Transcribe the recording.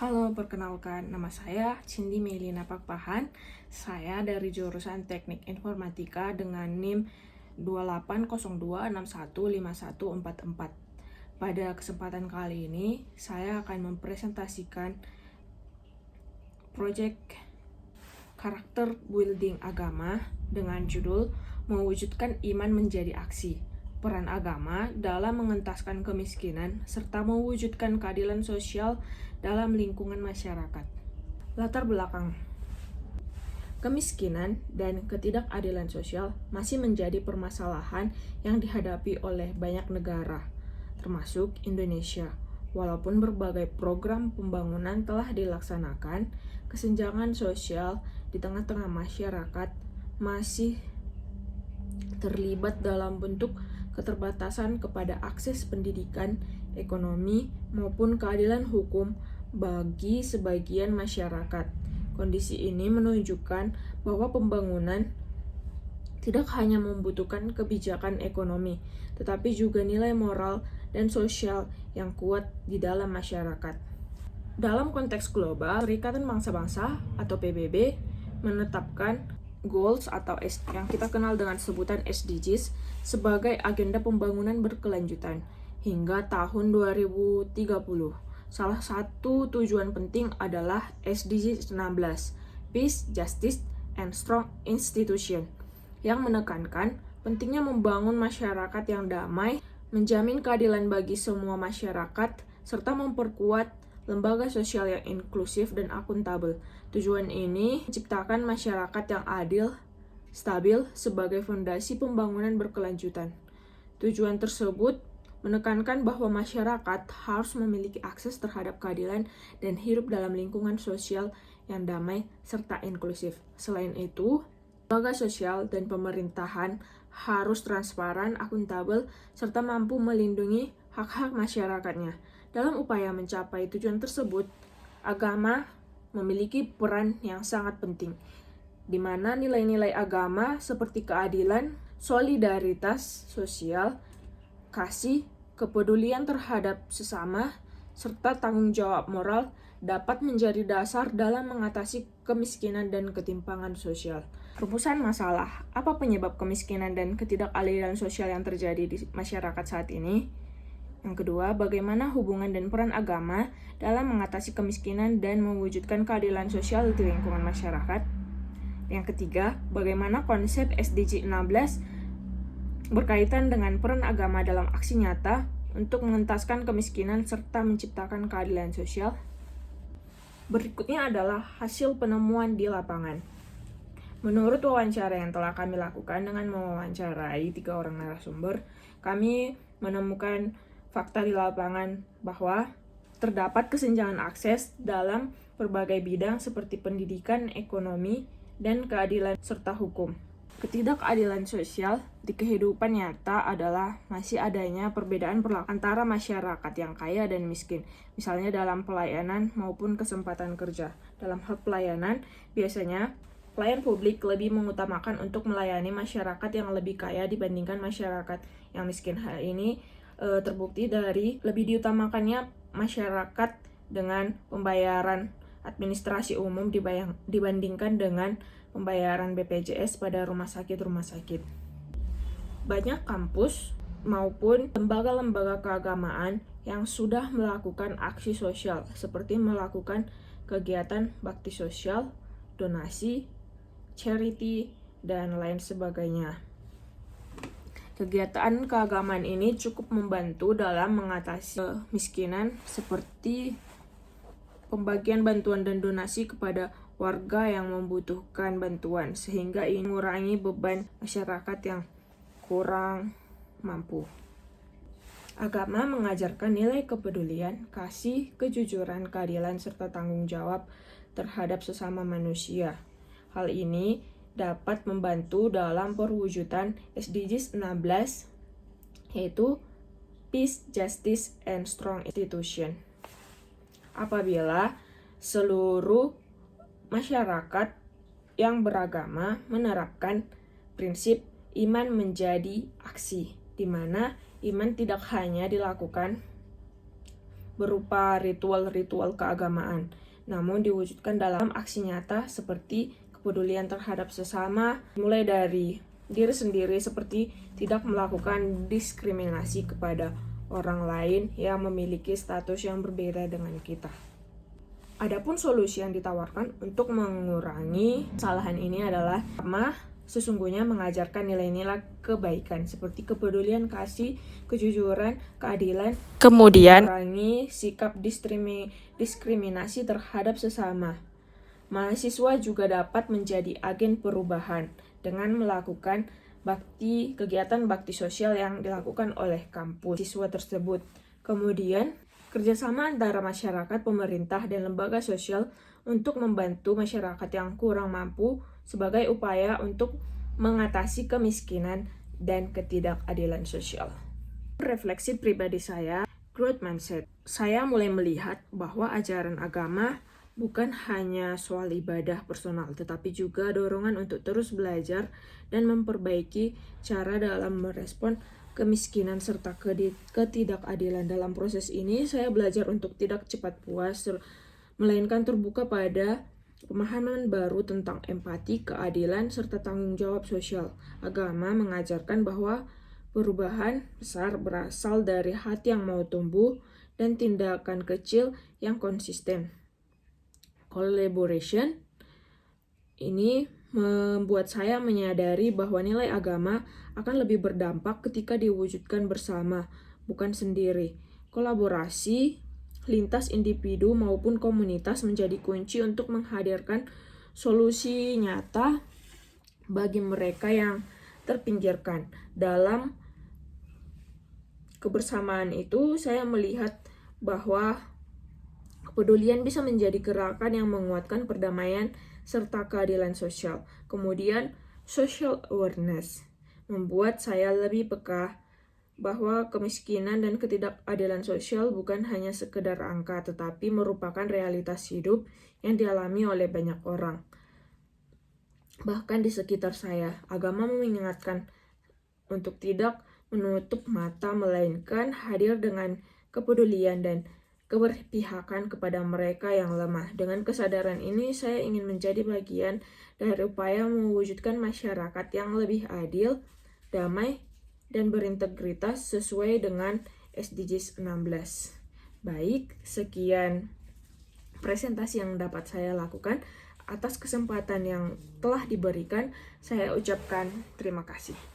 Halo, perkenalkan, nama saya Cindy Melina Pakpahan. Saya dari jurusan Teknik Informatika dengan NIM 2802615144. Pada kesempatan kali ini, saya akan mempresentasikan proyek karakter building agama dengan judul Mewujudkan Iman Menjadi Aksi. Peran agama dalam mengentaskan kemiskinan serta mewujudkan keadilan sosial dalam lingkungan masyarakat. Latar belakang: kemiskinan dan ketidakadilan sosial masih menjadi permasalahan yang dihadapi oleh banyak negara, termasuk Indonesia. Walaupun berbagai program pembangunan telah dilaksanakan, kesenjangan sosial di tengah-tengah masyarakat masih terlibat dalam bentuk keterbatasan kepada akses pendidikan, ekonomi, maupun keadilan hukum bagi sebagian masyarakat. Kondisi ini menunjukkan bahwa pembangunan tidak hanya membutuhkan kebijakan ekonomi, tetapi juga nilai moral dan sosial yang kuat di dalam masyarakat. Dalam konteks global, Perikatan Bangsa-Bangsa atau PBB menetapkan goals atau yang kita kenal dengan sebutan SDGs sebagai agenda pembangunan berkelanjutan hingga tahun 2030. Salah satu tujuan penting adalah SDGs 16, Peace, Justice, and Strong Institution, yang menekankan pentingnya membangun masyarakat yang damai, menjamin keadilan bagi semua masyarakat, serta memperkuat lembaga sosial yang inklusif dan akuntabel. Tujuan ini menciptakan masyarakat yang adil, stabil sebagai fondasi pembangunan berkelanjutan. Tujuan tersebut menekankan bahwa masyarakat harus memiliki akses terhadap keadilan dan hidup dalam lingkungan sosial yang damai serta inklusif. Selain itu, lembaga sosial dan pemerintahan harus transparan, akuntabel, serta mampu melindungi hak-hak masyarakatnya. Dalam upaya mencapai tujuan tersebut, agama memiliki peran yang sangat penting, di mana nilai-nilai agama seperti keadilan, solidaritas sosial, kasih, kepedulian terhadap sesama, serta tanggung jawab moral dapat menjadi dasar dalam mengatasi kemiskinan dan ketimpangan sosial. Rumusan masalah: apa penyebab kemiskinan dan ketidakadilan sosial yang terjadi di masyarakat saat ini? Yang kedua, bagaimana hubungan dan peran agama dalam mengatasi kemiskinan dan mewujudkan keadilan sosial di lingkungan masyarakat? Yang ketiga, bagaimana konsep SDG 16 berkaitan dengan peran agama dalam aksi nyata untuk mengentaskan kemiskinan serta menciptakan keadilan sosial? Berikutnya adalah hasil penemuan di lapangan. Menurut wawancara yang telah kami lakukan dengan mewawancarai 3 orang narasumber, kami menemukan fakta di lapangan bahwa terdapat kesenjangan akses dalam berbagai bidang seperti pendidikan, ekonomi, dan keadilan serta hukum. Ketidakadilan sosial di kehidupan nyata adalah masih adanya perbedaan perilaku antara masyarakat yang kaya dan miskin, misalnya dalam pelayanan maupun kesempatan kerja. Dalam hal pelayanan, biasanya pelayan publik lebih mengutamakan untuk melayani masyarakat yang lebih kaya dibandingkan masyarakat yang miskin. Hal ini terbukti dari lebih diutamakannya masyarakat dengan pembayaran administrasi umum dibandingkan dengan pembayaran BPJS pada rumah sakit. Banyak kampus maupun lembaga-lembaga keagamaan yang sudah melakukan aksi sosial seperti melakukan kegiatan bakti sosial, donasi, charity, dan lain sebagainya. Kegiatan keagamaan ini cukup membantu dalam mengatasi kemiskinan seperti pembagian bantuan dan donasi kepada warga yang membutuhkan bantuan, sehingga ini mengurangi beban masyarakat yang kurang mampu. Agama mengajarkan nilai kepedulian, kasih, kejujuran, keadilan, serta tanggung jawab terhadap sesama manusia. Hal ini dapat membantu dalam perwujudan SDGs 16, yaitu Peace, Justice, and Strong Institution. Apabila seluruh masyarakat yang beragama menerapkan prinsip iman menjadi aksi, di mana iman tidak hanya dilakukan berupa ritual-ritual keagamaan, namun diwujudkan dalam aksi nyata seperti kepedulian terhadap sesama, mulai dari diri sendiri seperti tidak melakukan diskriminasi kepada orang lain yang memiliki status yang berbeda dengan kita. Adapun solusi yang ditawarkan untuk mengurangi kesalahan ini adalah pertama, sesungguhnya mengajarkan nilai-nilai kebaikan seperti kepedulian, kasih, kejujuran, keadilan, kemudian mengurangi sikap diskriminasi terhadap sesama. Mahasiswa juga dapat menjadi agen perubahan dengan melakukan kegiatan bakti sosial yang dilakukan oleh kampus siswa tersebut. Kemudian, kerjasama antara masyarakat, pemerintah, dan lembaga sosial untuk membantu masyarakat yang kurang mampu sebagai upaya untuk mengatasi kemiskinan dan ketidakadilan sosial. Refleksi pribadi saya, growth mindset. Saya mulai melihat bahwa ajaran agama bukan hanya soal ibadah personal, tetapi juga dorongan untuk terus belajar dan memperbaiki cara dalam merespon kemiskinan serta ketidakadilan. Dalam proses ini, saya belajar untuk tidak cepat puas, melainkan terbuka pada pemahaman baru tentang empati, keadilan, serta tanggung jawab sosial. Agama mengajarkan bahwa perubahan besar berasal dari hati yang mau tumbuh dan tindakan kecil yang konsisten. Collaboration ini membuat saya menyadari bahwa nilai agama akan lebih berdampak ketika diwujudkan bersama, bukan sendiri. Kolaborasi lintas individu maupun komunitas menjadi kunci untuk menghadirkan solusi nyata bagi mereka yang terpinggirkan. Dalam kebersamaan itu, saya melihat bahwa kepedulian bisa menjadi gerakan yang menguatkan perdamaian serta keadilan sosial. Kemudian, social awareness membuat saya lebih peka bahwa kemiskinan dan ketidakadilan sosial bukan hanya sekedar angka, tetapi merupakan realitas hidup yang dialami oleh banyak orang. Bahkan di sekitar saya, agama mengingatkan untuk tidak menutup mata, melainkan hadir dengan kepedulian dan keberpihakan kepada mereka yang lemah. Dengan kesadaran ini, saya ingin menjadi bagian dari upaya mewujudkan masyarakat yang lebih adil, damai, dan berintegritas sesuai dengan SDGs 16. Baik, sekian presentasi yang dapat saya lakukan. Atas kesempatan yang telah diberikan, saya ucapkan terima kasih.